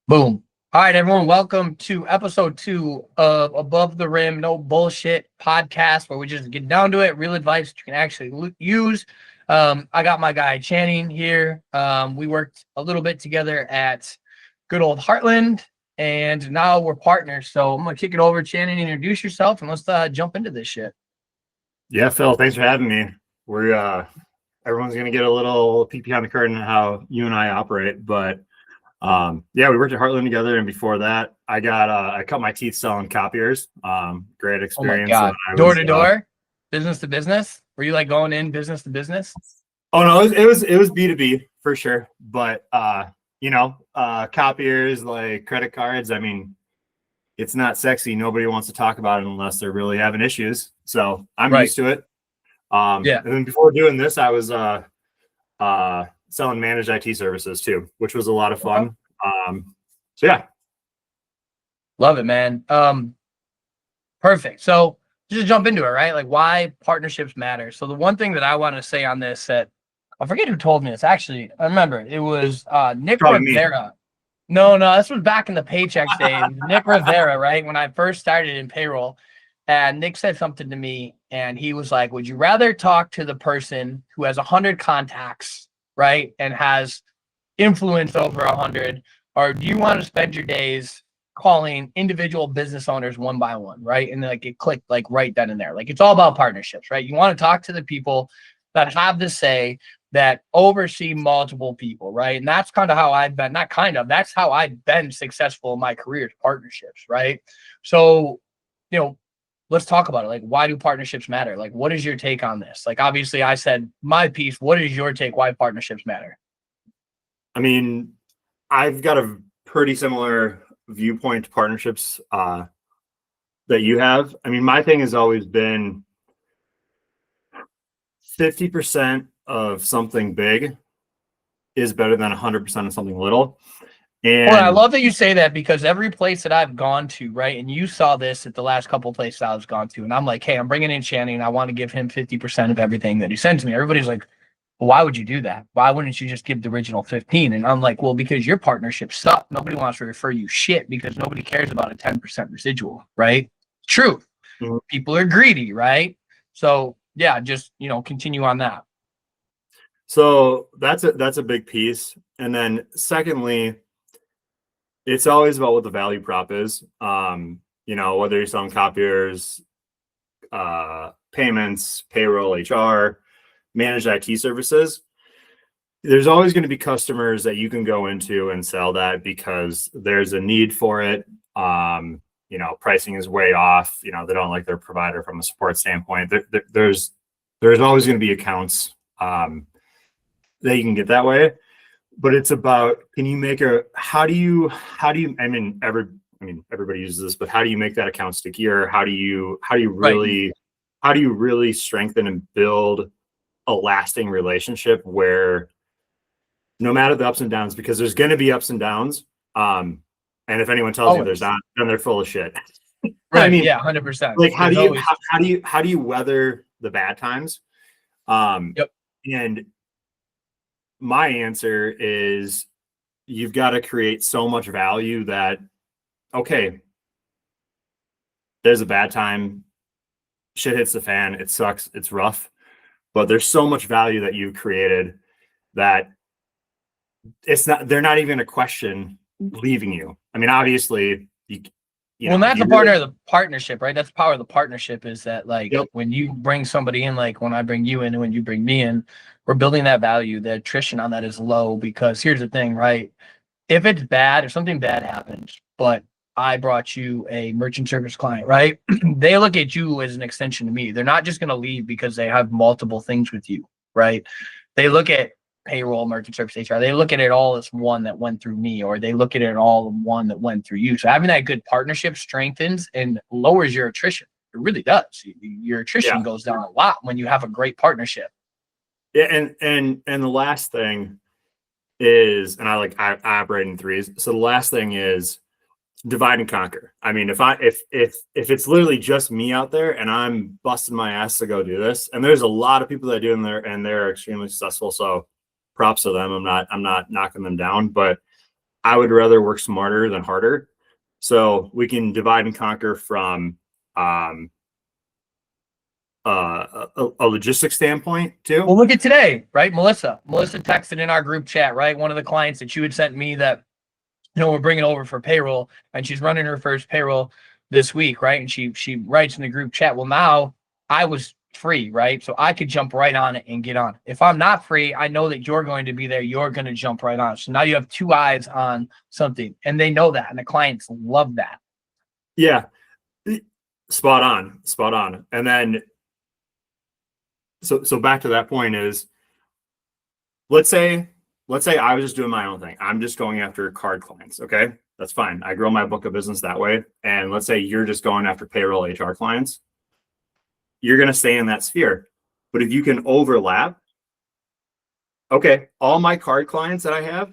Boom. All right, everyone. Welcome to episode 2 of Above the Rim, No Bullshit podcast, where we just get down to it. Real advice you can actually use. I got my guy Channing here. We worked a little bit together at good old Heartland, and now we're partners. So I'm gonna kick it over, Channing. Introduce yourself, and let's jump into this shit. Yeah, Phil, thanks for having me. We're everyone's gonna get a little peek behind the curtain on how you and I operate, but yeah, we worked at Heartland together, and before that, I cut my teeth selling copiers. Great experience. Oh my God. Door to door, business to business. Were you like going in business to business? Oh no, it was B2B for sure. But copiers like credit cards. I mean, it's not sexy. Nobody wants to talk about it unless they're really having issues. So I'm used to it. Yeah. And then before doing this, I was selling managed IT services too, which was a lot of fun. So yeah. Love it, man. Perfect. So just jump into it, right? Like why partnerships matter. So the one thing that I want to say on this that I forget who told me this. Actually, I remember it was Nick Rivera. No, this was back in the Paychex days. Nick Rivera, right? When I first started in payroll. And Nick said something to me, and he was like, would you rather talk to the person who has 100 contacts, right, and has influence over 100, or do you want to spend your days calling individual business owners one by one, right? And like it clicked like right then and there. Like it's all about partnerships, right? You want to talk to the people that have the say, that oversee multiple people, right? And that's kind of how I've been, that's how I've been successful in my career, partnerships, right? So, let's talk about it. Like, why do partnerships matter? Like, what is your take on this? Like, obviously, I said my piece. What is your take? Why partnerships matter? I mean, I've got a pretty similar viewpoint to partnerships that you have. I mean, my thing has always been 50% of something big is better than 100% of something little. And I love that you say that, because every place that I've gone to, right, and you saw this at the last couple of places I was gone to, and I'm like, hey, I'm bringing in Channing, and I want to give him 50% of everything that he sends me. Everybody's like, well, why would you do that? Why wouldn't you just give the original 15? And I'm like, well, because your partnership sucks. Nobody wants to refer you shit because nobody cares about a 10% residual, right? True. Mm-hmm. People are greedy, right? So yeah, just continue on that. So that's a big piece. And then secondly, it's always about what the value prop is. Whether you're selling copiers, payments, payroll, HR, managed IT services, there's always going to be customers that you can go into and sell that because there's a need for it. Pricing is way off. They don't like their provider from a support standpoint. There's always going to be accounts that you can get that way. But it's about, everybody uses this, but how do you make that account stickier? How do you really strengthen and build a lasting relationship where no matter the ups and downs, because there's going to be ups and downs. And if anyone tells you there's not, then they're full of shit. Right. I mean, yeah, 100%. Like how do you weather the bad times? Yep. And my answer is you've got to create so much value that, okay, there's a bad time, shit hits the fan, it sucks, it's rough, but there's so much value that you've created that they're not even a question leaving you. I mean, obviously, and that's a part of the partnership, right? That's the power of the partnership, is that when you bring somebody in, like when I bring you in and when you bring me in, we're building that value. The attrition on that is low, because here's the thing, right? If it's bad, if something bad happens, but I brought you a merchant service client, right? They look at you as an extension to me. They're not just going to leave because they have multiple things with you, right? They look at payroll, merchant service, HR. They look at it all as one that went through me, or they look at it all as one that went through you. So having that good partnership strengthens and lowers your attrition. It really does. Your attrition goes down a lot when you have a great partnership. Yeah, and the last thing is, and I operate in threes. So the last thing is divide and conquer. I mean, if it's literally just me out there and I'm busting my ass to go do this, and there's a lot of people that do in there and they're extremely successful. So props to them. I'm not knocking them down, but I would rather work smarter than harder. So we can divide and conquer from a logistics standpoint too. Well, look at today, right? Melissa texted in our group chat, right? One of the clients that you had sent me that, we're bringing over for payroll, and she's running her first payroll this week, right? And she writes in the group chat, well, now I was free, right? So I could jump right on it and get on. If I'm not free, I know that you're going to be there. You're going to jump right on. So now you have two eyes on something, and they know that, and the clients love that. Yeah, spot on. And then, so back to that point is, let's say I was just doing my own thing. I'm just going after card clients. Okay, that's fine. I grow my book of business that way. And let's say you're just going after payroll HR clients. You're going to stay in that sphere. But if you can overlap, okay, all my card clients that I have,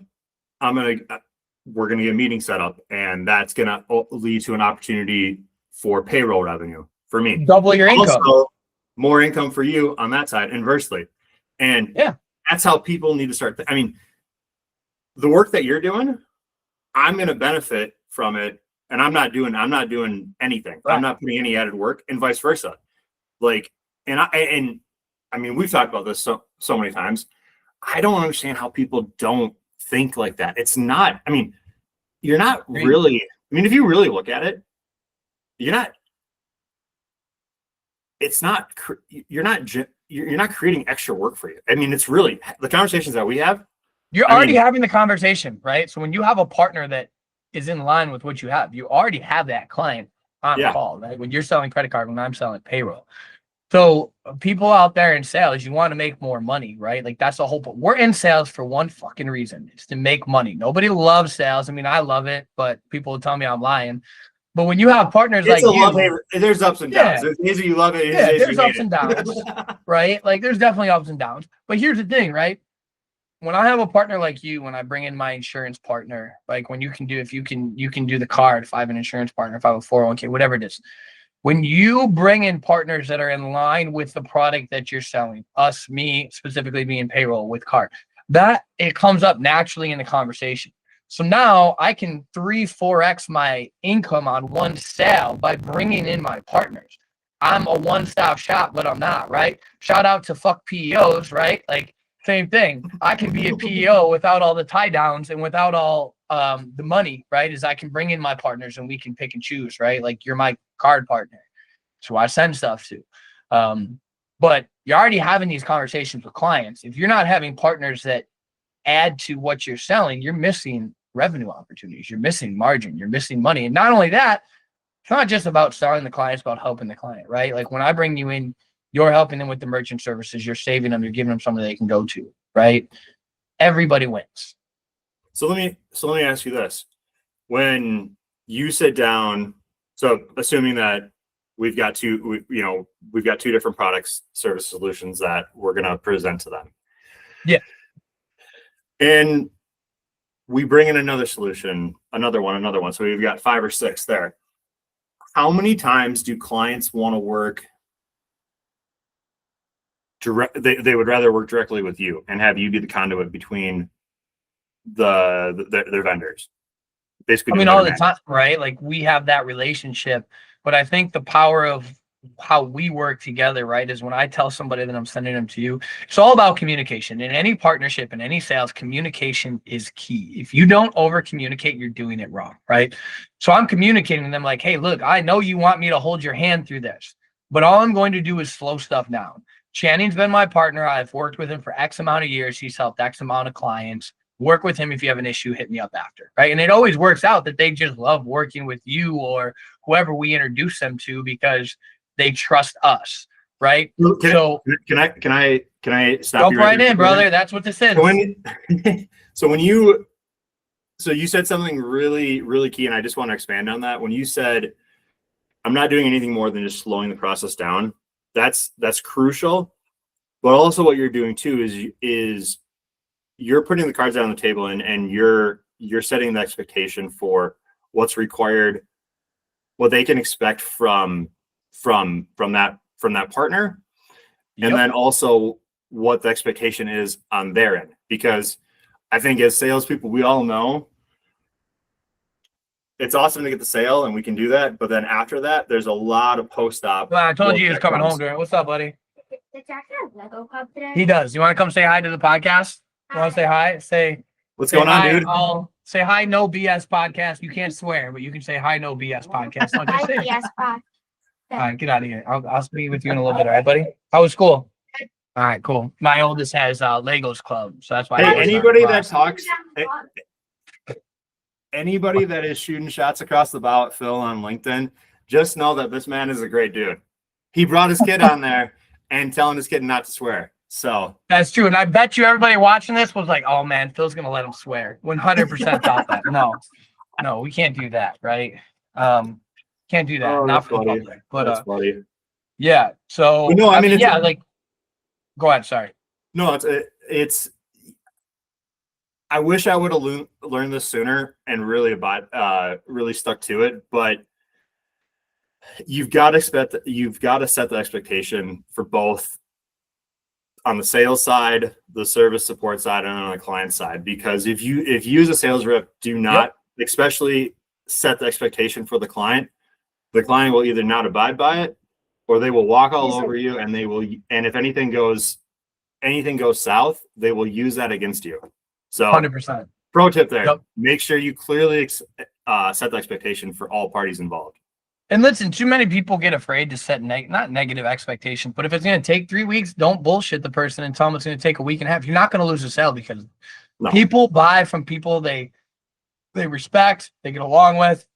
we're going to get a meeting set up, and that's going to lead to an opportunity for payroll revenue for me. Double your income. Also, more income for you on that side, inversely. And yeah, that's how people need to start. I mean, the work that you're doing, I'm going to benefit from it, and I'm not doing anything. Right. I'm not putting any added work, and vice versa. Like, and I mean, we've talked about this so many times. I don't understand how people don't think like that. It's not, I mean, you're not really, I mean, if you really look at it, you're not creating extra work for you. I mean, it's really the conversations that we have. You're already having the conversation, right? So when you have a partner that is in line with what you have, you already have that client on call, right? When you're selling credit card, when I'm selling payroll. So people out there in sales, you want to make more money, right? Like that's the whole point. We're in sales for one fucking reason. It's to make money. Nobody loves sales. I mean, I love it, but people will tell me I'm lying. But when you have partners like you, there's ups and downs. There's days you love it. There's ups and downs, right? Like there's definitely ups and downs. But here's the thing, right? When I have a partner like you, when I bring in my insurance partner, like when you can do the card, if I have an insurance partner, if I have a 401k, whatever it is. When you bring in partners that are in line with the product that you're selling, me, specifically being payroll with card, that it comes up naturally in the conversation. So now I can 3-4x my income on one sale by bringing in my partners. I'm a one-stop shop, but I'm not, right? Shout out to fuck PEOs, right? Like same thing. I can be a PEO without all the tie downs and without all the money, right? Is I can bring in my partners and we can pick and choose, right? Like you're my card partner. So I send stuff to. But you're already having these conversations with clients. If you're not having partners that add to what you're selling, you're missing revenue opportunities. You're missing margin. You're missing money. And not only that, it's not just about selling the client, it's about helping the client, right? Like when I bring you in, you're helping them with the merchant services. You're saving them. You're giving them something they can go to, right? Everybody wins. So let me ask you this. When you sit down, so assuming that we've got two different products, service solutions that we're going to present to them. Yeah. And we bring in another solution, another one. So we've got 5 or 6 there. How many times do clients want to work they would rather work directly with you and have you be the conduit between their vendors? Basically, I mean, all the time, right? Like we have that relationship, but I think the power of how we work together, right, is when I tell somebody that I'm sending them to you, it's all about communication. In any partnership, in any sales, communication is key. If you don't over communicate, you're doing it wrong, right? So I'm communicating to them like, hey, look, I know you want me to hold your hand through this, but all I'm going to do is slow stuff down. Channing's been my partner. I've worked with him for X amount of years. He's helped X amount of clients. Work with him. If you have an issue, hit me up after, right? And it always works out that they just love working with you or whoever we introduce them to because they trust us, right? Can I stop jump you right in, brother? That's what this is. So you said something really, really key, and I just want to expand on that. When you said, I'm not doing anything more than just slowing the process down, that's crucial. But also what you're doing too is you're putting the cards out on the table and you're setting the expectation for what's required, what they can expect from that partner. Yep. And then also what the expectation is on their end. Because I think as salespeople, we all know it's awesome to get the sale and we can do that. But then after that, there's a lot of post-op. Well, I told work you he was that coming comes. home during. What's up, buddy? Did Jack have Lego Club today? He does. You want to come say hi to the podcast? You want to say hi? What's Say going on, hi. dude? I'll say hi. No BS podcast. You can't swear, but you can say hi. No BS podcast. No, just say. Yes, All right, get out of here. I'll speak with you in a little bit. All right, buddy. How was school? All right, cool. My oldest has Legos Club, so that's why. Hey, anybody that talks, anybody that is shooting shots across the bow at Phil on LinkedIn, just know that this man is a great dude. He brought his kid on there and telling his kid not to swear. So that's true, and I bet you everybody watching this was like, "Oh man, Phil's gonna let him swear." 100% thought that. No, we can't do that, right? Can't do that. Oh, Not that's for the funny. public. But that's funny. yeah. So But no, I mean, it's yeah, like, go ahead. Sorry. No, it's. I wish I would have learned this sooner and really stuck to it. But you've got to set the expectation for both on the sales side, the service support side, and on the client side. Because if you as a sales rep do not, especially set the expectation for the client will either not abide by it, or they will walk all over you, and if anything goes south, they will use that against you. So 100%. Pro tip there. Yep. Make sure you clearly set the expectation for all parties involved. And listen, too many people get afraid to set not negative expectations, but if it's going to take 3 weeks, don't bullshit the person and tell them it's going to take a week and a half. You're not going to lose a sale because people buy from people they respect, they get along with.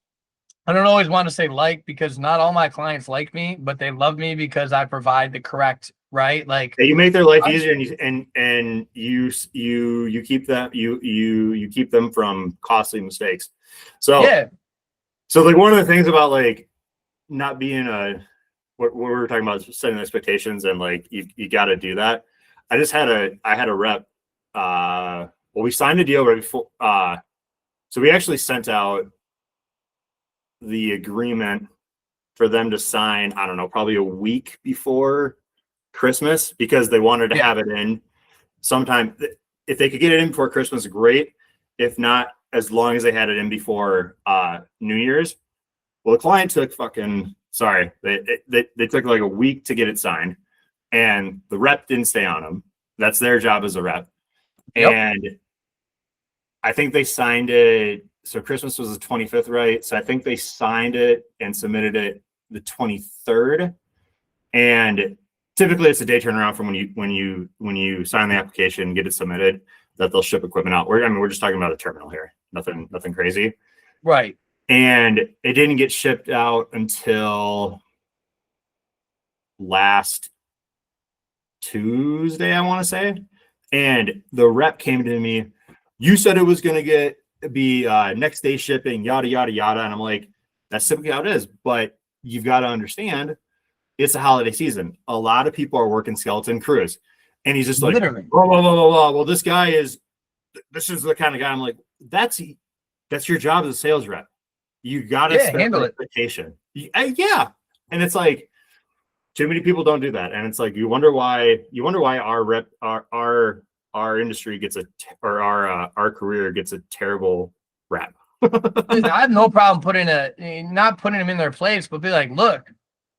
I don't always want to say like, because not all my clients like me, but they love me because I provide the correct, right? Like, you make their life easier, and you keep them you keep them from costly mistakes. So yeah. So like one of the things about like not being what we were talking about, setting expectations, and like you got to do that. I had a rep. We signed a deal right before. So we actually sent out the agreement for them to sign, I don't know, probably a week before Christmas, because they wanted to have it in sometime. If they could get it in before Christmas, great. If not, as long as they had it in before New Year's. Well, the client took they took like a week to get it signed, and the rep didn't stay on them. That's their job as a rep. Yep. And I think they signed it. So Christmas was the 25th, right? So I think they signed it and submitted it the 23rd. And typically it's a day turnaround from when you sign the application, get it submitted, that they'll ship equipment out. We're just talking about a terminal here. Nothing crazy. Right. And it didn't get shipped out until last Tuesday, I want to say. And the rep came to me, you said it was going to be next day shipping, yada, yada, yada. And I'm like, that's typically how it is. But you've got to understand, it's a holiday season. A lot of people are working skeleton crews. And he's just like, literally, well, this is the kind of guy. I'm like, that's your job as a sales rep. You got to handle expectation. Yeah. And it's like, too many people don't do that. And it's like, you wonder why our industry our career gets a terrible rap. I have no problem not putting them in their place, but be like, look,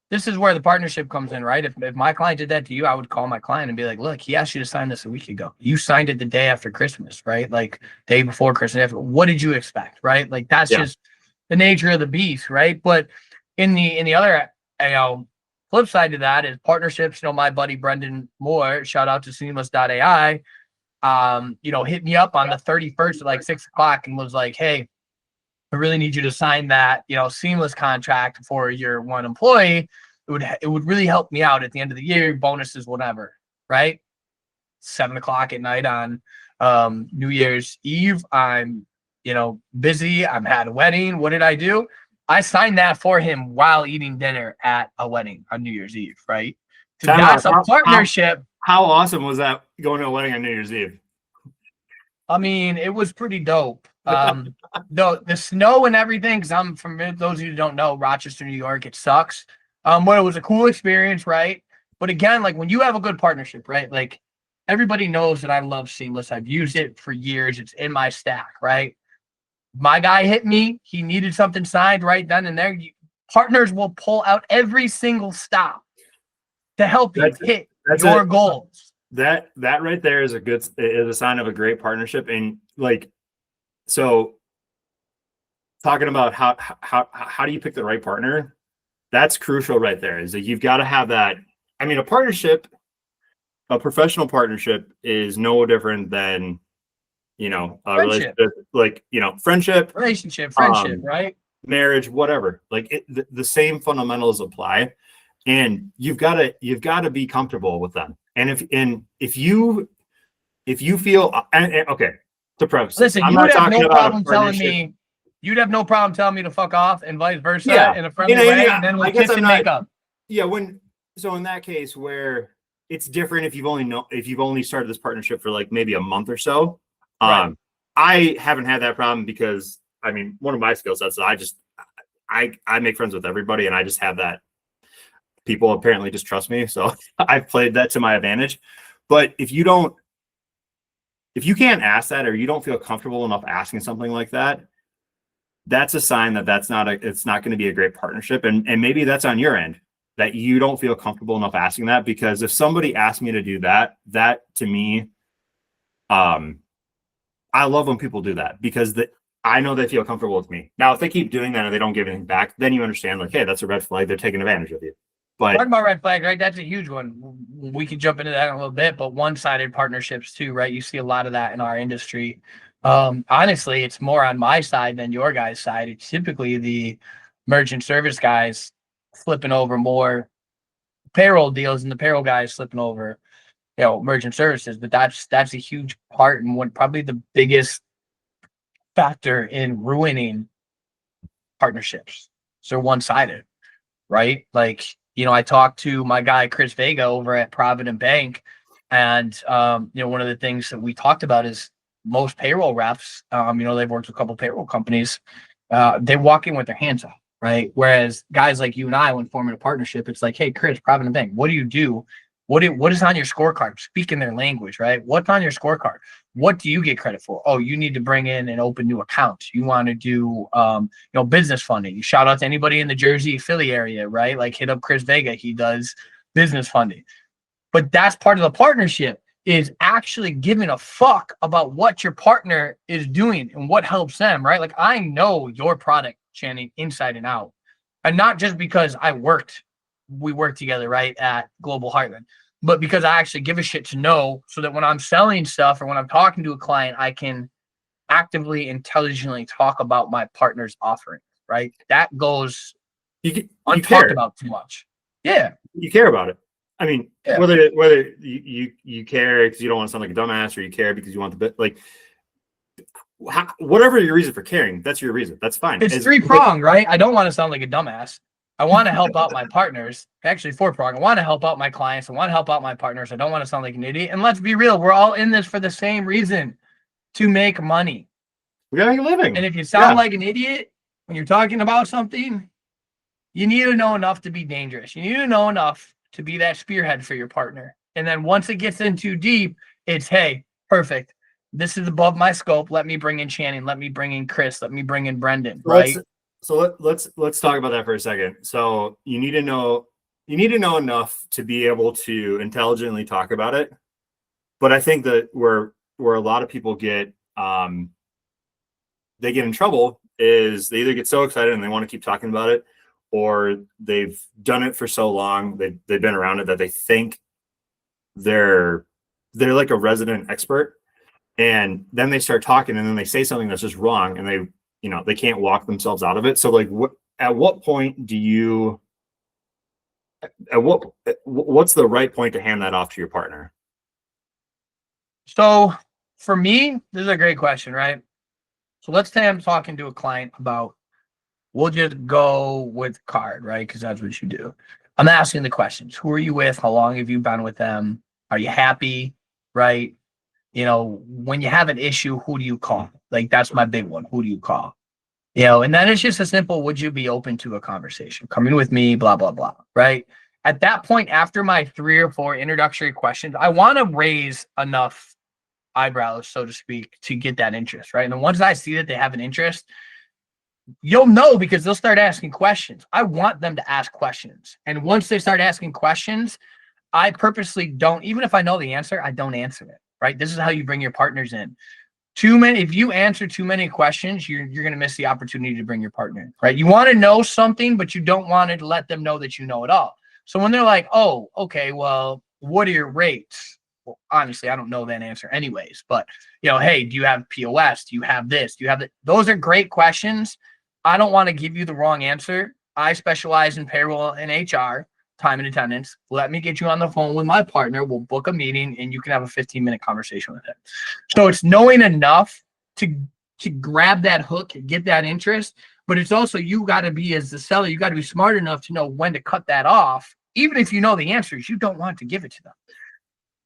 this is where the partnership comes in, right? If my client did that to you, I would call my client and be like, look, he asked you to sign this a week ago. You signed it the day after Christmas, right? Like day before Christmas. What did you expect, right? Like that's just the nature of the beast, right? But in the other, flip side to that is partnerships. My buddy Brendan Moore, shout out to seamless.ai, hit me up on the 31st at like 6:00 and was like, hey, I really need you to sign that, seamless contract for your one employee. It would really help me out at the end of the year, bonuses, whatever, right? 7:00 at night on New Year's Eve. I'm, busy. I'm had a wedding. What did I do? I signed that for him while eating dinner at a wedding on New Year's Eve, right? That's a partnership. How awesome was that, going to a wedding on New Year's Eve? I mean, it was pretty dope. The snow and everything, because I'm from, those of you who don't know, Rochester, New York, it sucks. But it was a cool experience, right? But again, like when you have a good partnership, right? Like everybody knows that I love Seamless. I've used it for years. It's in my stack, right? My guy hit me. He needed something signed right then and there. Partners will pull out every single stop to help you hit your goals. That right there is a sign of a great partnership. And like, so talking about how do you pick the right partner? That's crucial right there. Is that you've got to have that. I mean, a professional partnership is no different than, a Friendship. relationship, like, friendship, right? marriage, whatever. Like the same fundamentals apply, and you've got to be comfortable with them. And if you feel okay, to preface this, listen, I'm you not would have talking no about a problem telling partnership. me. You'd have no problem telling me to fuck off and vice versa Yeah, in a friendly way, and then we'll I guess kiss I'm and not. make up. Yeah, so in that case where it's different if you've only started this partnership for like maybe a month or so. Right. I haven't had that problem because I mean one of my skill sets is I make friends with everybody, and I just have that. People apparently just trust me, so I've played that to my advantage. But if you can't ask that, or you don't feel comfortable enough asking something like that, that's a sign that it's not going to be a great partnership. And maybe that's on your end, that you don't feel comfortable enough asking that. Because if somebody asked me to do that to me, I love when people do that, because I know they feel comfortable with me. Now, if they keep doing that and they don't give anything back, then you understand, like, hey, that's a red flag. They're taking advantage of you. But talking about red flag, right? That's a huge one. We can jump into that in a little bit, but one-sided partnerships too, right? You see a lot of that in our industry. Honestly, it's more on my side than your guys' side. It's typically the merchant service guys flipping over more payroll deals, and the payroll guys flipping over, merchant services. But that's a huge part, and probably the biggest factor in ruining partnerships. So one-sided, right? Like, I talked to my guy Chris Vega over at Provident Bank, and one of the things that we talked about is most payroll reps, they've worked with a couple payroll companies, they walk in with their hands up, right? Whereas guys like you and I, when forming a partnership, it's like, hey, Chris, Provident Bank, what do you do? What is on your scorecard? Speak in their language, right? What's on your scorecard? What do you get credit for? Oh, you need to bring in and open new accounts. You want to do, business funding. You shout out to anybody in the Jersey, Philly area, right? Like hit up Chris Vega. He does business funding. But that's part of the partnership, is actually giving a fuck about what your partner is doing and what helps them, right? Like, I know your product, Channing, inside and out. And not just because we worked together, right, at Global Heartland, but because I actually give a shit to know, so that when I'm selling stuff or when I'm talking to a client, I can actively, intelligently talk about my partner's offering, right? That goes untalked about too much. Yeah. You care about it. I mean, yeah. whether you care because you don't want to sound like a dumbass, or you care because you want the bit, like, whatever your reason for caring, that's your reason. That's fine. It's three-pronged, right? I don't want to sound like a dumbass. I want to help out my partners. Actually, four-pronged. I want to help out my clients. I want to help out my partners. I don't want to sound like an idiot. And let's be real, we're all in this for the same reason, to make money. We gotta make a living. And if you sound like an idiot when you're talking about something, you need to know enough to be dangerous. You need to know enough to be that spearhead for your partner. And then once it gets in too deep, it's, hey, perfect. This is above my scope. Let me bring in Channing. Let me bring in Chris. Let me bring in Brendan. Right. So let's talk about that for a second. So you need to know enough to be able to intelligently talk about it. But I think that where a lot of people get they get in trouble is they either get so excited and they want to keep talking about it, or they've done it for so long, they've been around it, that they think they're like a resident expert. And then they start talking, and then they say something that's just wrong, and they can't walk themselves out of it. So like, at what point do you, what's the right point to hand that off to your partner? So for me, this is a great question, right? So let's say I'm talking to a client about, we'll just go with card, right? Because that's what you do. I'm asking the questions. Who are you with? How long have you been with them? Are you happy? Right? When you have an issue, who do you call? Like, that's my big one. Who do you call? And then it's just a simple, would you be open to a conversation? Coming with me, blah, blah, blah. Right? At that point, after my 3 or 4 introductory questions, I want to raise enough eyebrows, so to speak, to get that interest, right? And the ones that I see that they have an interest, you'll know because they'll start asking questions. I want them to ask questions. And once they start asking questions, I purposely don't, even if I know the answer, I don't answer it, right? This is how you bring your partners in. If you answer too many questions, you're going to miss the opportunity to bring your partner in, right? You want to know something, but you don't want to let them know that you know it all. So when they're like, oh, okay, well, what are your rates? Well, honestly, I don't know that answer anyways, but hey, do you have POS? Do you have this? Do you have that? Those are great questions. I don't want to give you the wrong answer. I specialize in payroll and HR, time and attendance. Let me get you on the phone with my partner. We'll book a meeting and you can have a 15-minute conversation with him. So it's knowing enough to grab that hook and get that interest, but it's also, you got to be, as the seller, you got to be smart enough to know when to cut that off. Even if you know the answers, you don't want to give it to them.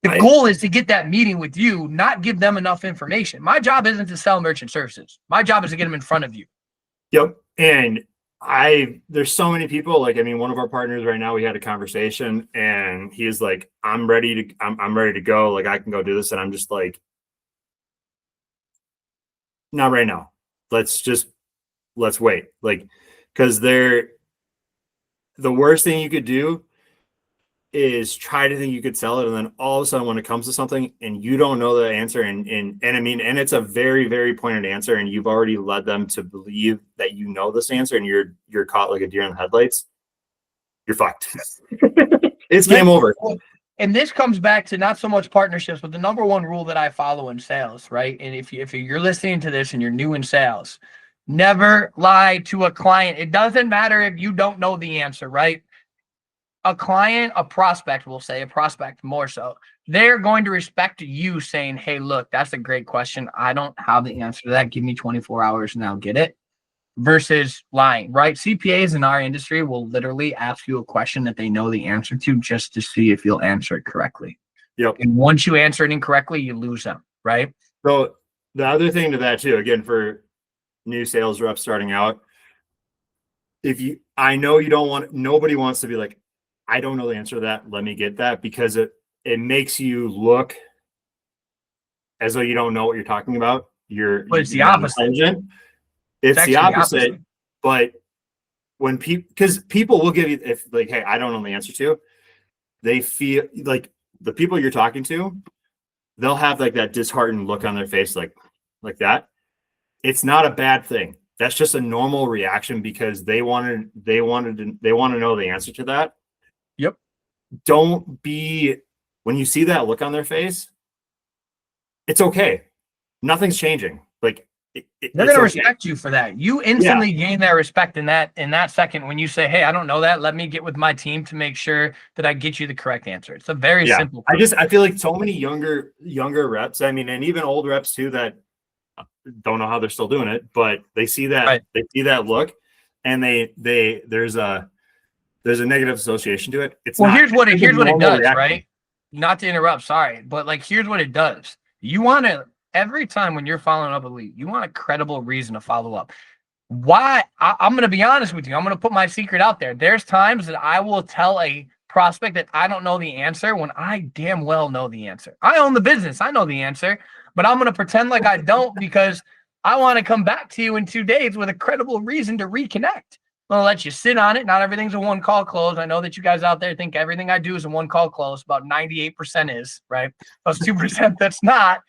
The goal is to get that meeting with you, not give them enough information. My job isn't to sell merchant services. My job is to get them in front of you. Yep. And there's so many people, like, I mean, one of our partners right now, we had a conversation and he's like, I'm ready to go. Like, I can go do this. And I'm just like, not right now. Let's wait. Like, cause the worst thing you could do is try to think you could sell it. And then all of a sudden when it comes to something and you don't know the answer and I mean, and it's a very, very pointed answer and you've already led them to believe that you know this answer and you're caught like a deer in the headlights, you're fucked. It's game over. And this comes back to not so much partnerships, but the number one rule that I follow in sales, right? And if you're listening to this and you're new in sales, never lie to a client. It doesn't matter if you don't know the answer, right? A client, a prospect more so, they're going to respect you saying, hey, look, that's a great question. I don't have the answer to that. Give me 24 hours and I'll get it. Versus lying, right? CPAs in our industry will literally ask you a question that they know the answer to just to see if you'll answer it correctly. Yep. And once you answer it incorrectly, you lose them, right? So the other thing to that too, again, for new sales reps starting out, nobody wants to be like, I don't know the answer to that. Let me get that, because it makes you look as though you don't know what you're talking about. But it's the opposite. It's the opposite. But when people will give you, if like, hey, I don't know the answer to, they feel like the people you're talking to, they'll have like that disheartened look on their face, like that. It's not a bad thing. That's just a normal reaction because they want to know the answer to that. Yep. When you see that look on their face, it's okay. Nothing's changing. Like they're going to respect you for that. You instantly gain that respect in that second when you say, hey, I don't know that. Let me get with my team to make sure that I get you the correct answer. It's a very simple process. I feel like so many younger reps, I mean, and even old reps too, that don't know how they're still doing it, but they see that, right. They see that look and there's a negative association to it. Here's what it does, right? Not to interrupt, sorry, but like, here's what it does. You want to, every time when you're following up a lead, you want a credible reason to follow up. Why? I'm going to be honest with you. I'm going to put my secret out there. There's times that I will tell a prospect that I don't know the answer when I damn well know the answer. I own the business. I know the answer, but I'm going to pretend like I don't because I want to come back to you in 2 days with a credible reason to reconnect. I'm going to let you sit on it. Not everything's a one-call close. I know that you guys out there think everything I do is a one-call close. About 98% is, right? Those 2% that's not.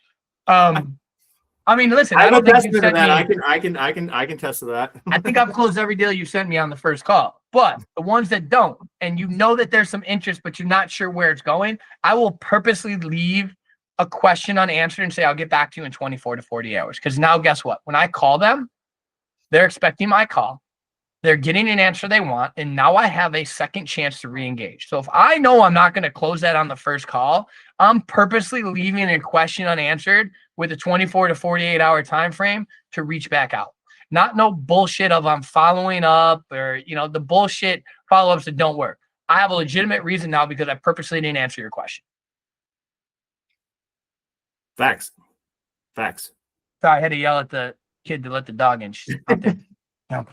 I mean, listen, I don't think you sent me. I can test to that. I think I've closed every deal you sent me on the first call. But the ones that don't, and you know that there's some interest, but you're not sure where it's going, I will purposely leave a question unanswered and say, I'll get back to you in 24 to 48 hours. Because now guess what? When I call them, they're expecting my call. They're getting an answer they want, and now I have a second chance to re-engage. So if I know I'm not going to close that on the first call, I'm purposely leaving a question unanswered with a 24 to 48 hour time frame to reach back out. Not no bullshit of I'm following up or, the bullshit follow-ups that don't work. I have a legitimate reason now because I purposely didn't answer your question. Facts. Sorry, I had to yell at the kid to let the dog in. She's out there.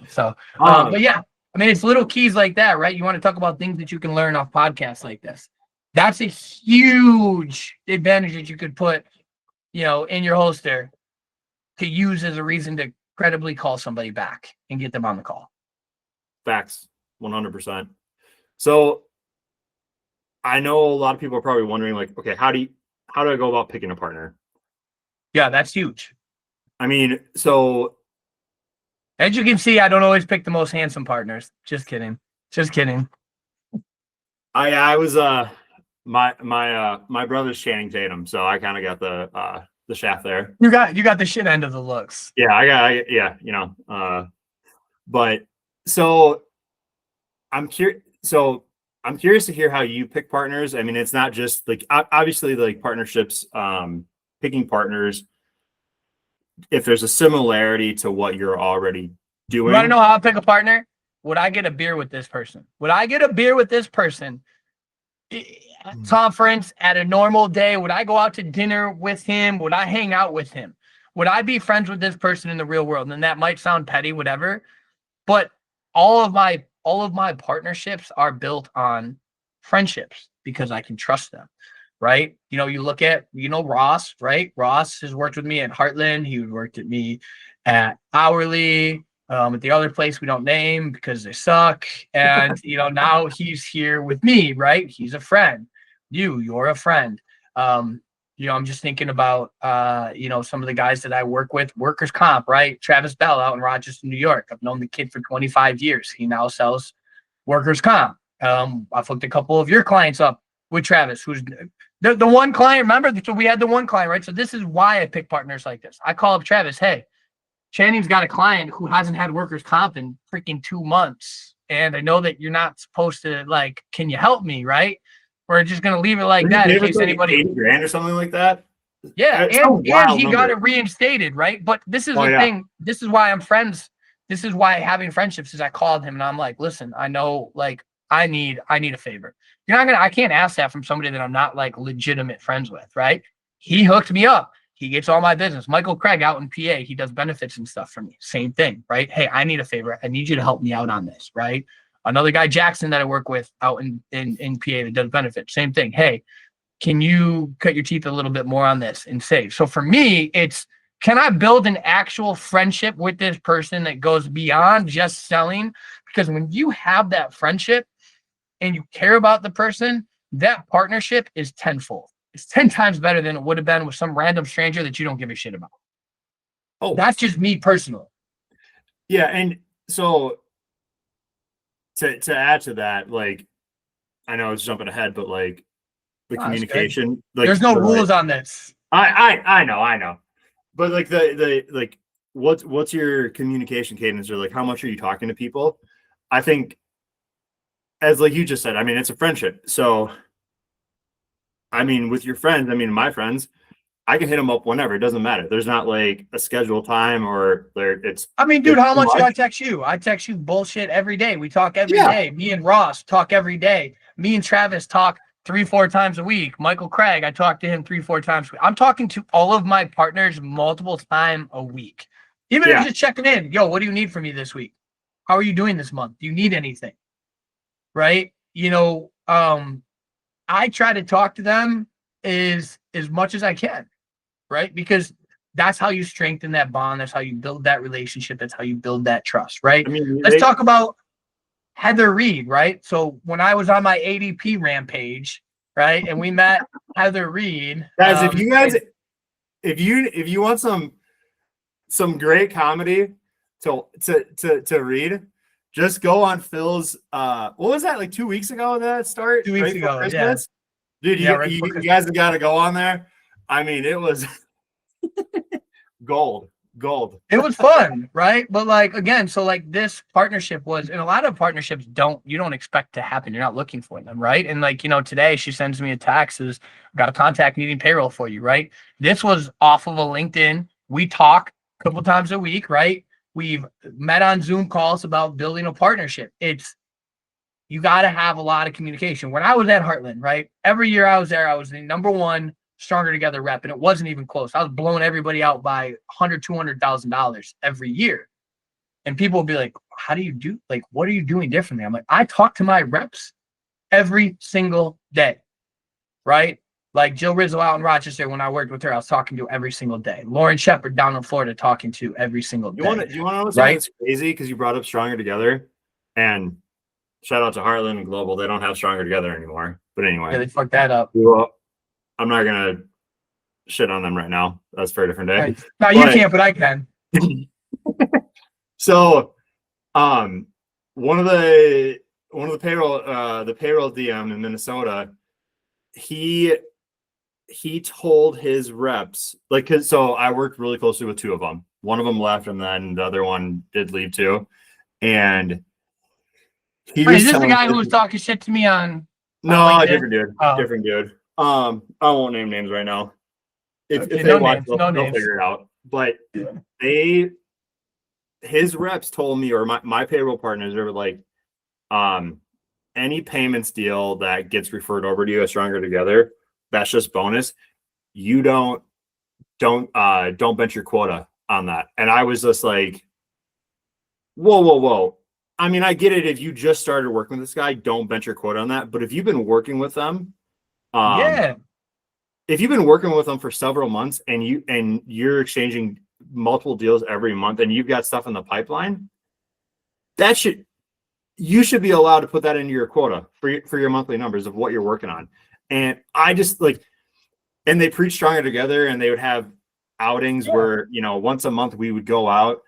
So, but yeah, I mean, it's little keys like that, right? You want to talk about things that you can learn off podcasts like this. That's a huge advantage that you could put in your holster to use as a reason to credibly call somebody back and get them on the call. Facts, 100%. So I know a lot of people are probably wondering, like, okay, how do I go about picking a partner? Yeah, that's huge. I mean, so as you can see, I don't always pick the most handsome partners. Just kidding. I was my brother's Channing Tatum, so I kind of got the shaft there. You got the shit end of the looks. Yeah, yeah, but so I'm curious. So I'm curious to hear how you pick partners. I mean, it's not just like obviously like partnerships, picking partners. If there's a similarity to what you're already doing, You want to know how I pick a partner? Would I get a beer with this person? At a conference, at a normal day? Would I go out to dinner with him? Would I hang out with him? Would I be friends with this person in the real world? And that might sound petty, whatever, but all of my partnerships are built on friendships because I can trust them, right? You look at, Ross, right? Ross has worked with me at Heartland. He worked at me at Hourly, at the other place we don't name because they suck. And, now he's here with me, right? He's a friend. You're a friend. I'm just thinking about, some of the guys that I work with, workers' comp, right? Travis Bell out in Rochester, New York. I've known the kid for 25 years. He now sells workers' comp. I've hooked a couple of your clients up with Travis, who's the one client. Remember, so we had the one client, right? So this is why I pick partners like this. I call up Travis, hey, Channing's got a client who hasn't had workers' comp in freaking 2 months. And I know that you're not supposed to, like, can you help me, right? We're just going to leave it like that in case anybody. 80 grand or something like that. Yeah. It's And he got it reinstated, right? But this is the thing. This is why I'm friends. This is why having friendships is I called him and I'm like, listen, I know, like, I need a favor. I can't ask that from somebody that I'm not like legitimate friends with, right? He hooked me up. He gets all my business. Michael Craig out in PA, he does benefits and stuff for me. Same thing, right? Hey, I need a favor. I need you to help me out on this, right? Another guy, Jackson, that I work with out in PA that does benefits. Same thing. Hey, can you cut your teeth a little bit more on this and save? So for me, it's, can I build an actual friendship with this person that goes beyond just selling? Because when you have that friendship and you care about the person, that partnership is tenfold. It's 10 times better than it would have been with some random stranger that you don't give a shit about. Oh, that's just me personally. Yeah. And so to add to that, like, I know it's jumping ahead, but like the communication, like, there's no rules on this. I know. But like like what's your communication cadence, or like how much are you talking to people? I think, as like you just said, I mean, it's a friendship. So I mean, with your friends, I mean, my friends, I can hit them up whenever. It doesn't matter. There's not like a scheduled time or it's. I mean, dude, how much do I text you? I text you bullshit every day. We talk every day. Me and Ross talk every day. Me and Travis talk 3-4 times a week. Michael Craig, I talk to him 3-4 times a week. I'm talking to all of my partners multiple times a week. Even if just checking in. Yo, what do you need from me this week? How are you doing this month? Do you need anything? Right? I try to talk to them as much as I can, right? Because that's how you strengthen that bond. That's how you build that relationship. That's how you build that trust, right? I mean, let's talk about Heather Reed, right? So when I was on my ADP rampage, right, and we met Heather Reed, guys, if you want some great comedy to read, just go on Phil's. What was that, like 2 weeks ago? That start 2 weeks ago, Christmas? Yeah. Dude, you guys have got to go on there. I mean, it was gold. It was fun, right? But like, again, so like this partnership was, and a lot of partnerships you don't expect to happen. You're not looking for them, right? And like, today she sends me a text, says, got a contact needing payroll for you, right? This was off of a LinkedIn. We talk a couple times a week, right? We've met on Zoom calls about building a partnership. You got to have a lot of communication. When I was at Heartland, right? Every year I was there, I was the #1 Stronger Together rep, and it wasn't even close. I was blowing everybody out by $100,000-$200,000 every year. And people would be like, how do you do, like, what are you doing differently? I'm like, I talk to my reps every single day, right? Like Jill Rizzo out in Rochester, when I worked with her, I was talking to every single day. Lauren Shepard down in Florida, talking to every single day. You want to know something right? that's crazy? Because you brought up Stronger Together, and shout out to Heartland and Global. They don't have Stronger Together anymore. But anyway, Yeah, they fucked that up. well, I'm not gonna shit on them right now. That's for a different day. Right. No, you can't, but I can. So, one of the payroll DM in Minnesota, he told his reps, like, so I worked really closely with two of them. One of them left, and then the other one did leave too. And he Wait, was is this the telling guy who was talking shit to me on? no, LinkedIn? different dude, Oh. different dude. I won't name names right now. If Okay, they no watch, names, they'll, no they'll names. figure it out. But his reps told me, or my payroll partners, they were like, any payments deal that gets referred over to you as Stronger Together, that's just bonus. You don't bench your quota on that. And I was just like, whoa. I mean, I get it. If you just started working with this guy, don't bench your quota on that. But if you've been working with them, Yeah. if you've been working with them for several months and you're exchanging multiple deals every month and you've got stuff in the pipeline, you should be allowed to put that into your quota for your monthly numbers of what you're working on. And I just and they preach Stronger Together, and they would have outings where, once a month we would go out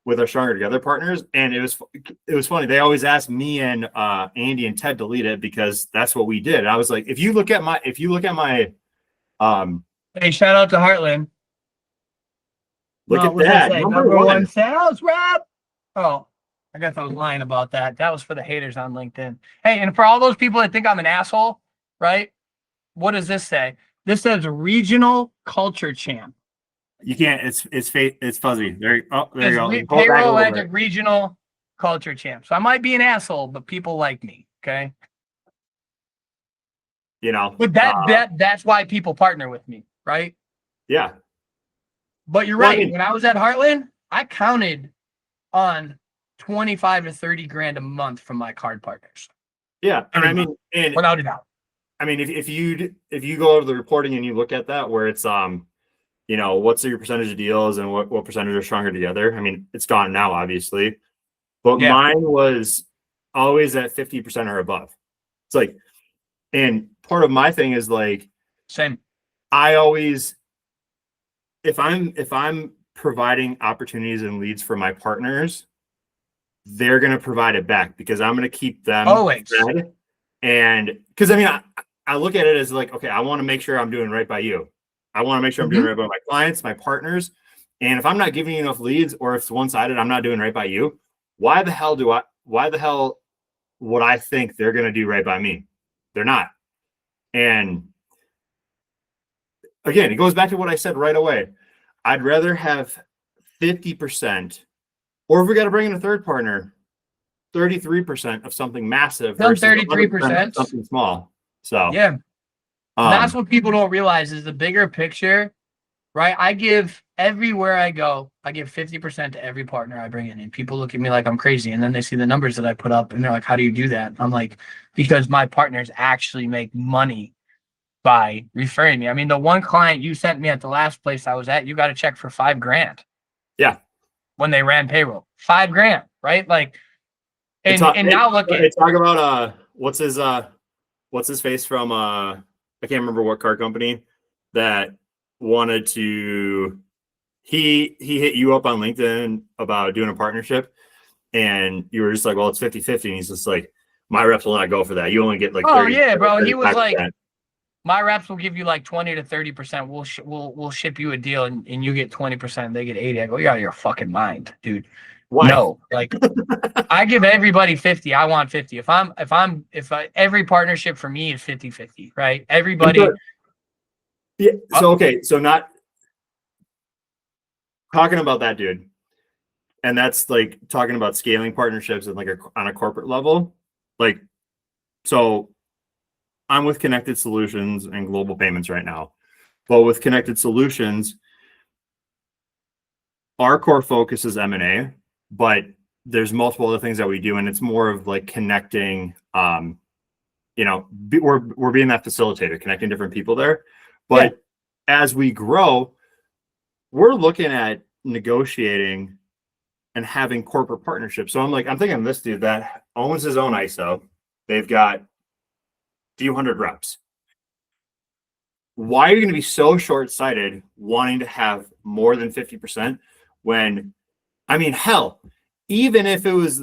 with our Stronger Together partners. And it was funny. They always asked me and Andy and Ted to lead it because that's what we did. And I was like, if you look at my Hey, shout out to Heartland. look No, at what's that. say? Number Number one one. sales rep. Oh, I guess I was lying about that. That was for the haters on LinkedIn. Hey, and for all those people that think I'm an asshole, right? What does this say? This says regional culture champ. You can't. It's fuzzy. There you go. It's Pull it back a payroll little at the bit. regional culture champ. So I might be an asshole, but people like me. Okay. But that's why people partner with me, right? Yeah. But you're Well, right. I mean, when I was at Heartland, I counted on 25 to 30 grand a month from my card partners. yeah. And I mean, and without a doubt. I mean, if you go over the reporting and you look at that, where it's what's your percentage of deals and what percentage are Stronger Together? I mean, it's gone now, obviously, but mine was always at 50% or above. It's like, and part of my thing is like, same. I always, if I'm providing opportunities and leads for my partners, they're going to provide it back because I'm going to keep them always fed. And because I mean, I look at it as like, okay, I want to make sure I'm doing right by you. I want to make sure I'm doing right by my clients, my partners. And if I'm not giving you enough leads, or if it's one-sided, I'm not doing right by you. Why the hell would I think they're going to do right by me? They're not. And again, it goes back to what I said right away. I'd rather have 50%, or if we got to bring in a third partner, 33% of something massive versus 33% something small. So yeah. That's what people don't realize is the bigger picture, right? I give everywhere I go, I give 50% to every partner I bring in. And people look at me like I'm crazy. And then they see the numbers that I put up and they're like, how do you do that? I'm like, because my partners actually make money by referring me. I mean, the one client you sent me at the last place I was at, you got a check for $5,000. Yeah. When they ran payroll, $5,000, right? Like, and now look at talk about what's his face from I can't remember what car company that wanted to he hit you up on LinkedIn about doing a partnership, and you were just like, well, it's 50-50, and he's just like, my reps will not go for that. You only get like 30, yeah, bro. 35%. He was like, my reps will give you like 20 to 30%. We'll ship you a deal and you get 20%. They get 80. I go, you're out of your fucking mind, dude. Why? No, like I give everybody 50. I want 50. Every partnership for me is 50-50, right? Everybody. Yeah. So, okay. So not talking about that, dude. And that's like talking about scaling partnerships and like on a corporate level. Like, so I'm with Connected Solutions and Global Payments right now. But with Connected Solutions, our core focus is M&A, but there's multiple other things that we do, and it's more of like connecting we're being that facilitator, connecting different people there. But as we grow, we're looking at negotiating and having corporate partnerships. So I'm thinking of this dude that owns his own ISO. They've got a few hundred reps. Why are you going to be so short-sighted wanting to have more than 50% when, hell, even if it was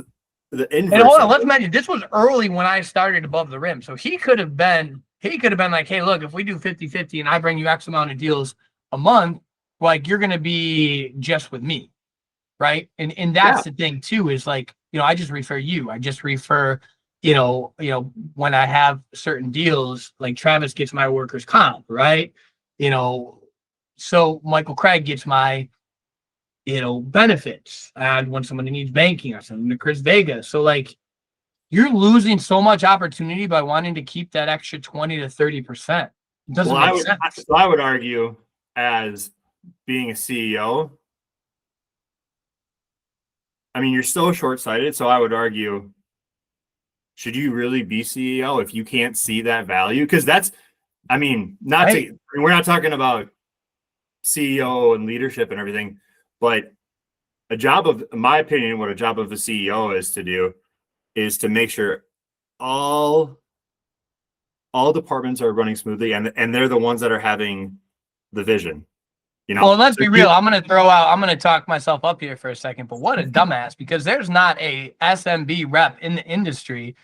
the inverse. And hold on, let's mention this was early when I started above the rim. So he could have been like, hey, look, if we do 50-50 and I bring you X amount of deals a month, like you're gonna be just with me. Right. And that's the thing too, is like, I just refer you. I just refer, when I have certain deals, like Travis gets my workers' comp, right? So Michael Craig gets my benefits, and when somebody needs banking, or something to Chris Vega. So like you're losing so much opportunity by wanting to keep that extra 20 to 30%. It doesn't make sense. I would argue, as being a CEO, you're so short-sighted. So I would argue, should you really be CEO if you can't see that value? Because that's, we're not talking about CEO and leadership and everything, but in my opinion, what a job of a CEO is to do is to make sure all departments are running smoothly, and they're the ones that are having the vision. Well, let's be real. I'm going to talk myself up here for a second, but what a dumbass, because there's not a SMB rep in the industry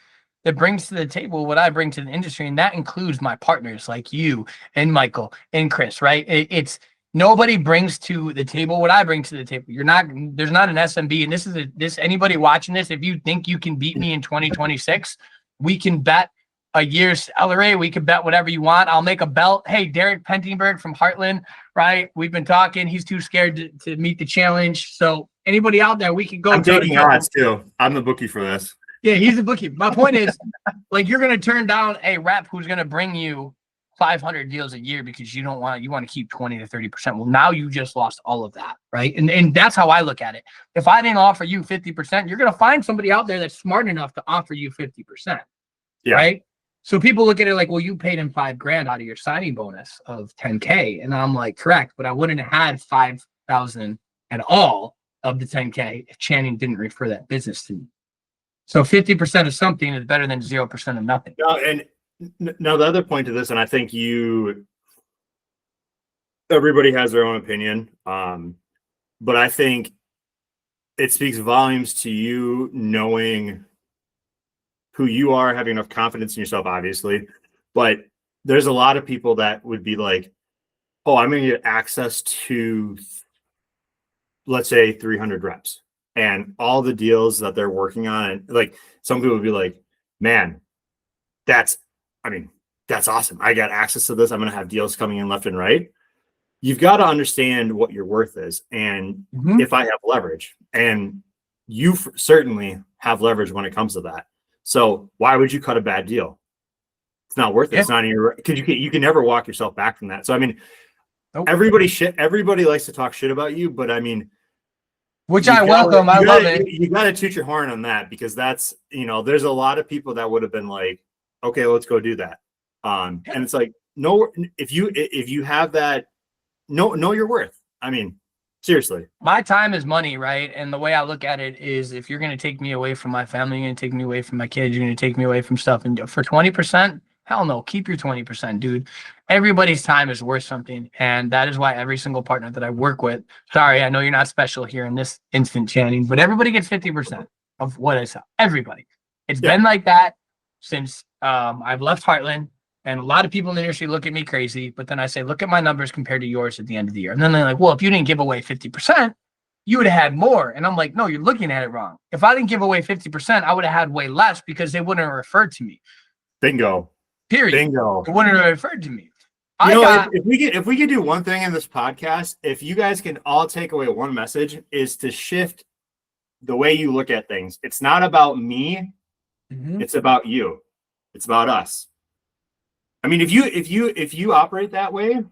that brings to the table what I bring to the industry. And that includes my partners like you and Michael and Chris, right? It's nobody brings to the table what I bring to the table. There's not an SMB. And this anybody watching this, if you think you can beat me in 2026, we can bet a year's salary. We can bet whatever you want. I'll make a belt. Hey, Derek Pentingberg from Heartland, right? We've been talking. He's too scared to meet the challenge. So anybody out there, we can go. I'm taking odds too. I'm the bookie for this. Yeah, he's the bookie. My point is, like, you're going to turn down a rep who's going to bring you 500 deals a year because you want to keep 20 to 30%. Well, now you just lost all of that, right? And that's how I look at it. If I didn't offer you 50%, you're going to find somebody out there that's smart enough to offer you 50%. Yeah. Right? So people look at it like, well, you paid him $5,000 out of your signing bonus of 10K. And I'm like, correct, but I wouldn't have had 5,000 at all of the 10K if Channing didn't refer that business to me. So 50% of something is better than 0% of nothing. Now the other point to this, and I think everybody has their own opinion, but I think it speaks volumes to you knowing who you are, having enough confidence in yourself, obviously. But there's a lot of people that would be like, oh, I'm going to get access to, let's say, 300 reps and all the deals that they're working on. And like, some people would be like, man, that's awesome. I got access to this. I'm going to have deals coming in left and right. You've got to understand what your worth is. And if I have leverage, and you certainly have leverage when it comes to that. So why would you cut a bad deal? It's not worth it. It's not in your, because you can never walk yourself back from that. So everybody likes to talk shit about you, but which I welcome. I love it. You got to toot your horn on that, because that's, there's a lot of people that would have been like, okay, let's go do that. And it's like, no, if you have that, know your worth. Seriously. My time is money, right? And the way I look at it is, if you're going to take me away from my family, you're going to take me away from my kids, you're going to take me away from stuff. And for 20%, hell no, keep your 20%, dude. Everybody's time is worth something. And that is why every single partner that I work with, sorry, I know you're not special here in this instant, Channing, but everybody gets 50% of what I sell. Everybody. It's been like that since I've left Heartland. And a lot of people in the industry look at me crazy, but then I say, look at my numbers compared to yours at the end of the year. And then they're like, well, if you didn't give away 50%, you would have had more. And I'm like, no, you're looking at it wrong. If I didn't give away 50%, I would have had way less, because they wouldn't have referred to me. Bingo. Period. Bingo. They wouldn't have referred to me. If we could do one thing in this podcast, if you guys can all take away one message, is to shift the way you look at things. It's not about me. It's about you. It's about us. If you operate that way,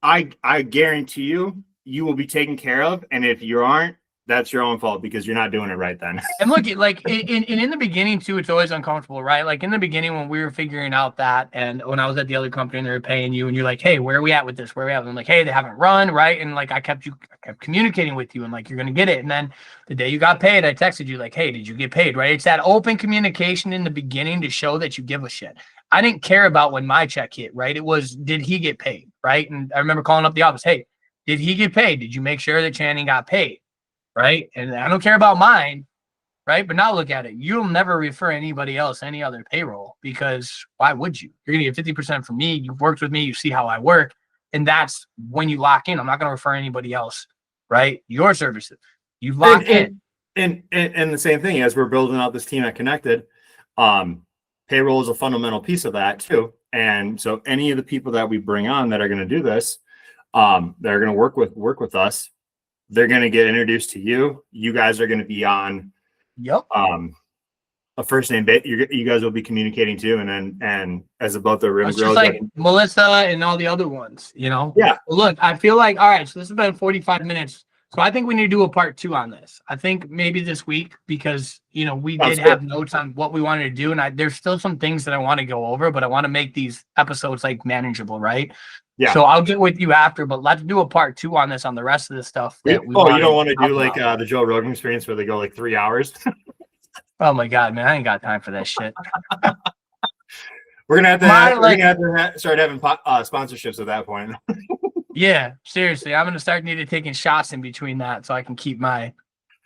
I guarantee you will be taken care of. And if you aren't, that's your own fault because you're not doing it right then. And look, like in the beginning too, it's always uncomfortable, right? Like in the beginning when we were figuring out that, and when I was at the other company and they were paying you, and you're like, hey, where are we at with this? Where are we at? And I'm like, hey, they haven't run, right? And like I kept communicating with you, and like you're gonna get it. And then the day you got paid, I texted you like, hey, did you get paid? Right? It's that open communication in the beginning to show that you give a shit. I didn't care about when my check hit, right? It was, did he get paid, right? And I remember calling up the office, hey, did he get paid? Did you make sure that Channing got paid? Right? And I don't care about mine, right? But now look at it. You'll never refer anybody else any other payroll because why would you? You're gonna get 50% from me. You've worked with me, you see how I work. And that's when you lock in. I'm not gonna refer anybody else, right? Your services. You lock in. And the same thing as we're building out this team at Connected, payroll is a fundamental piece of that too. And so any of the people that we bring on that are going to do this, that are going to work with us, they're going to get introduced to you. You guys are going to be on a first name bit. You guys will be communicating too. And as about the rim it's grows, just like Melissa and all the other ones, you know? Yeah. Look, I feel like, all right, so this has been 45 minutes. So I think we need to do a part 2 on this. I think maybe this week because, you know, we did have notes on what we wanted to do. And there's still some things that I want to go over, but I want to make these episodes like manageable, right? Yeah. So I'll get with you after, but let's do a part 2 on this, on the rest of the stuff that you don't want to do like the Joe Rogan experience where they go like 3 hours? Oh my God, man, I ain't got time for that shit. We're gonna have to start having sponsorships at that point. Yeah, seriously, I'm gonna start taking shots in between that so I can keep my,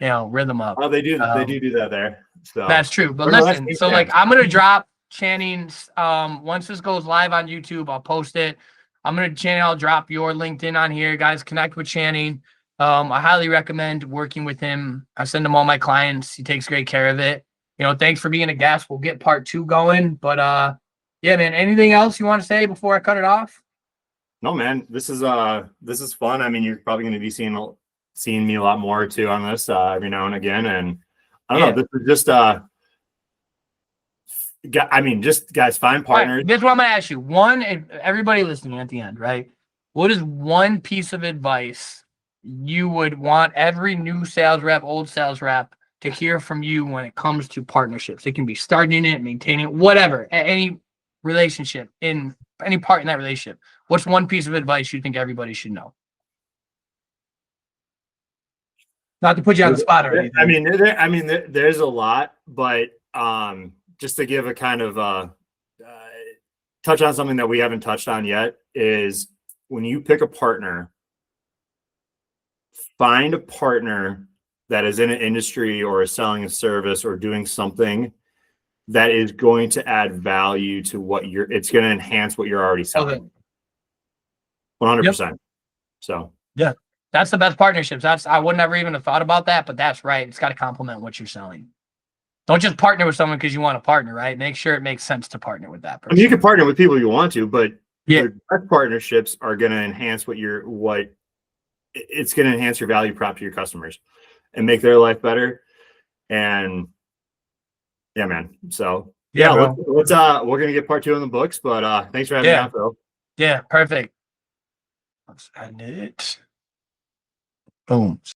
rhythm up. Oh, they do that there. So that's true. But listen, so like I'm gonna drop Channing's once this goes live on YouTube, I'll post it. I'll drop your LinkedIn on here, guys. Connect with Channing. I highly recommend working with him. I send him all my clients. He takes great care of it. Thanks for being a guest. We'll get part 2 going. But yeah, man, anything else you want to say before I cut it off? No, man, this is fun. I mean, you're probably going to be seeing me a lot more too on this every now and again. And I don't know, this is just just guys, find partners. Right, this is what I'm going to ask you. Everybody listening at the end, right? What is one piece of advice you would want every new sales rep, old sales rep to hear from you when it comes to partnerships? It can be starting it, maintaining it, whatever, any relationship, in any part in that relationship. What's one piece of advice you think everybody should know? Not to put you on the spot or anything. There's a lot, but just to give a kind of touch on something that we haven't touched on yet is when you pick a partner, find a partner that is in an industry or is selling a service or doing something that is going to add value to it's going to enhance what you're already selling. 100%. Yep. So yeah, that's the best partnerships. I would never even have thought about that, but that's right. It's got to complement what you're selling. Don't just partner with someone because you want to partner, right? Make sure it makes sense to partner with that person. I mean, you can partner with people you want to, but the best partnerships are going to enhance it's going to enhance your value prop to your customers and make their life better. And yeah, man. So yeah, we're going to get part 2 in the books, but thanks for having me on, Phil. Yeah, perfect. Let's end it. Boom.